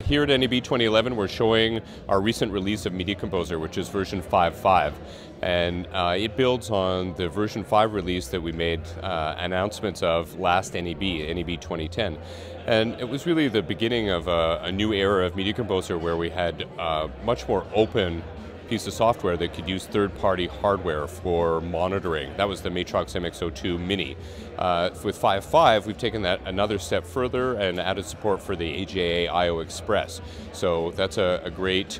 Here at NAB 2011, we're showing our recent release of Media Composer, which is version 5.5. And it builds on the version 5 release that we made announcements of last NAB 2010. And it was really the beginning of a new era of Media Composer where we had much more open piece of software that could use third-party hardware for monitoring. That was the Matrox MX02 Mini. With 5.5, we've taken that another step further and added support for the AGA I/O Express. So that's a great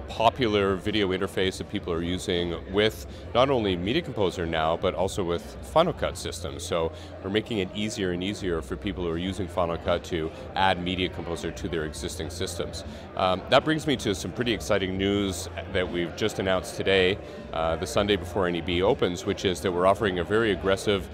popular video interface that people are using with not only Media Composer now, but also with Final Cut systems. So we're making it easier and easier for people who are using Final Cut to add Media Composer to their existing systems. That brings me to some pretty exciting news that we've just announced today, the Sunday before NAB opens, which is that we're offering a very aggressive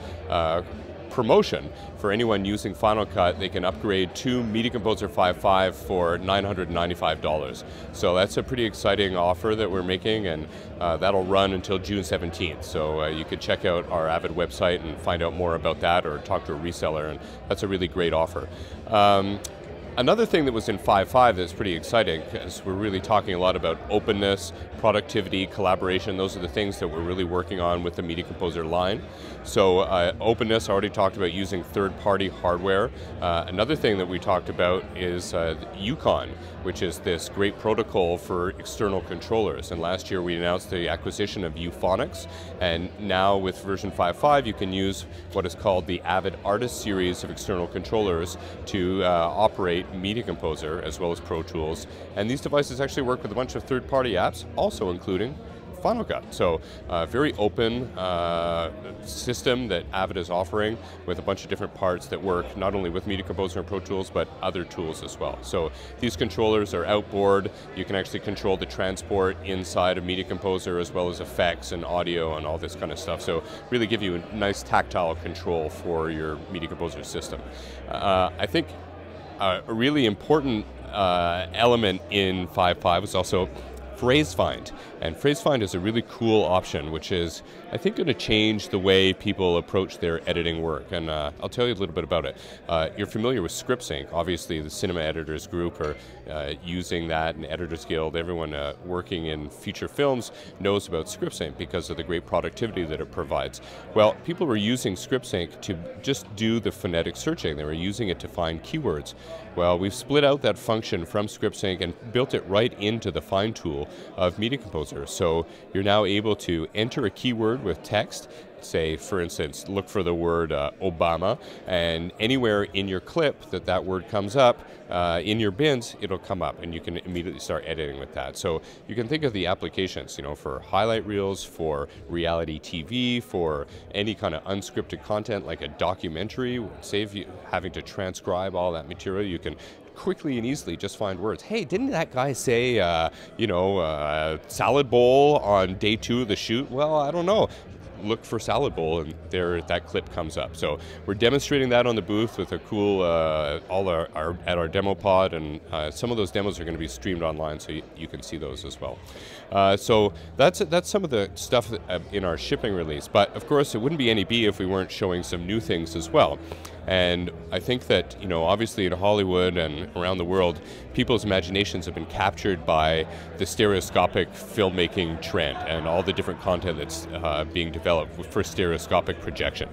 promotion for anyone using Final Cut. They can upgrade to Media Composer 5.5 for $995. So that's a pretty exciting offer that we're making, and that'll run until June 17th. So you could check out our Avid website and find out more about that, or talk to a reseller, and that's a really great offer. Another thing that was in 5.5 that's pretty exciting, because we're really talking a lot about openness, productivity, collaboration. Those are the things that we're really working on with the Media Composer line. So openness, I already talked about using third-party hardware. Another thing that we talked about is Yukon, which is this great protocol for external controllers. And last year we announced the acquisition of Euphonics, and now with version 5.5 you can use what is called the Avid Artist series of external controllers to operate Media Composer as well as Pro Tools. And these devices actually work with a bunch of third-party apps, also including Final Cut. So very open system that Avid is offering with a bunch of different parts that work not only with Media Composer and Pro Tools, but other tools as well. So these controllers are outboard. You can actually control the transport inside of Media Composer, as well as effects and audio and all this kind of stuff. So really give you a nice tactile control for your Media Composer system. I think a really important element in 5.5 is also Phrase Find. And Phrase Find is a really cool option, which is, I think, going to change the way people approach their editing work. And I'll tell you a little bit about it. You're familiar with ScriptSync. Obviously, the Cinema Editors Group are using that, and Editors Guild. Everyone working in feature films knows about ScriptSync because of the great productivity that it provides. Well, people were using ScriptSync to just do the phonetic searching. They were using it to find keywords. Well, we've split out that function from ScriptSync and built it right into the Find tool of Media Composer. So you're now able to enter a keyword with text. Say, for instance, look for the word Obama, and anywhere in your clip that word comes up, in your bins, it'll come up, and you can immediately start editing with that. So you can think of the applications, for highlight reels, for reality TV, for any kind of unscripted content like a documentary. Save you having to transcribe all that material. You can quickly and easily just find words. Hey, didn't that guy say, salad bowl on day 2 of the shoot? Well, I don't know. Look for salad bowl, and there that clip comes up. So we're demonstrating that on the booth with a cool at our demo pod, and some of those demos are going to be streamed online, so you can see those as well. So that's some of the stuff in our shipping release. But of course, it wouldn't be NAB if we weren't showing some new things as well. And I think that, obviously in Hollywood and around the world, people's imaginations have been captured by the stereoscopic filmmaking trend and all the different content that's being developed for stereoscopic projection.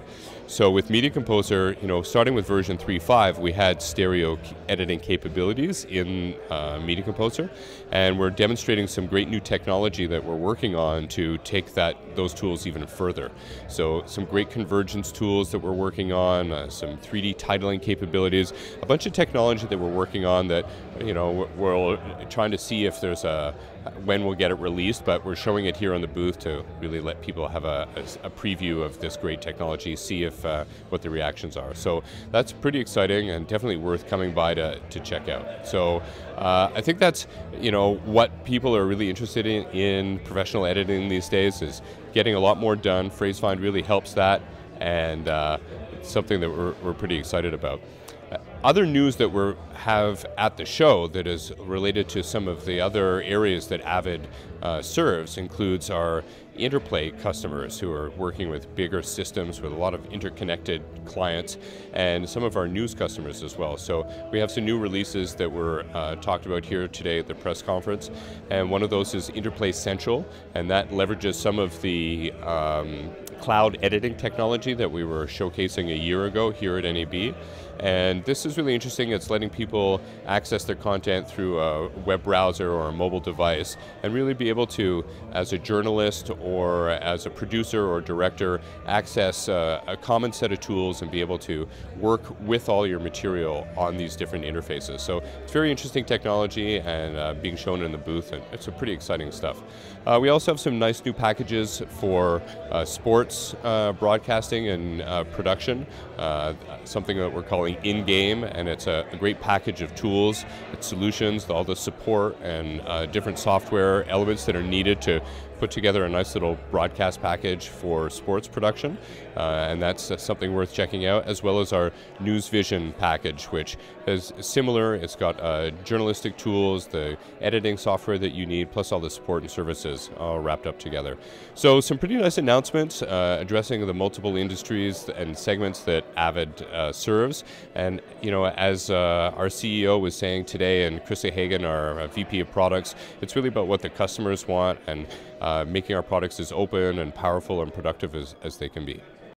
So with Media Composer, starting with version 3.5, we had stereo editing capabilities in Media Composer, and we're demonstrating some great new technology that we're working on to take those tools even further. So some great convergence tools that we're working on, some 3D titling capabilities, a bunch of technology that we're working on that, we're trying to see if there's when we'll get it released, but we're showing it here on the booth to really let people have a preview of this great technology, see if what the reactions are. So that's pretty exciting and definitely worth coming by to check out. So I think that's what people are really interested in professional editing these days, is getting a lot more done. Phrase Find really helps that, and it's something that we're pretty excited about. Other news that we have at the show that is related to some of the other areas that Avid serves includes our Interplay customers who are working with bigger systems with a lot of interconnected clients, and some of our news customers as well. So we have some new releases that were talked about here today at the press conference, and one of those is Interplay Central, and that leverages some of the cloud editing technology that we were showcasing a year ago here at NAB. And this is really interesting. It's letting people access their content through a web browser or a mobile device and really be able to, as a journalist or as a producer or director, access a common set of tools and be able to work with all your material on these different interfaces. So it's very interesting technology and being shown in the booth, and it's some pretty exciting stuff. We also have some nice new packages for sports broadcasting and production, something that we're calling in-game, and it's a great package of tools, solutions, all the support and different software elements that are needed to put together a nice little broadcast package for sports production, and that's something worth checking out, as well as our News Vision package, which is similar. It's got journalistic tools, the editing software that you need, plus all the support and services all wrapped up together. So some pretty nice announcements addressing the multiple industries and segments that Avid serves. And you know, as our CEO was saying today, and Krista Hagen, our VP of Products, it's really about what the customers want and making our products as open and powerful and productive as they can be.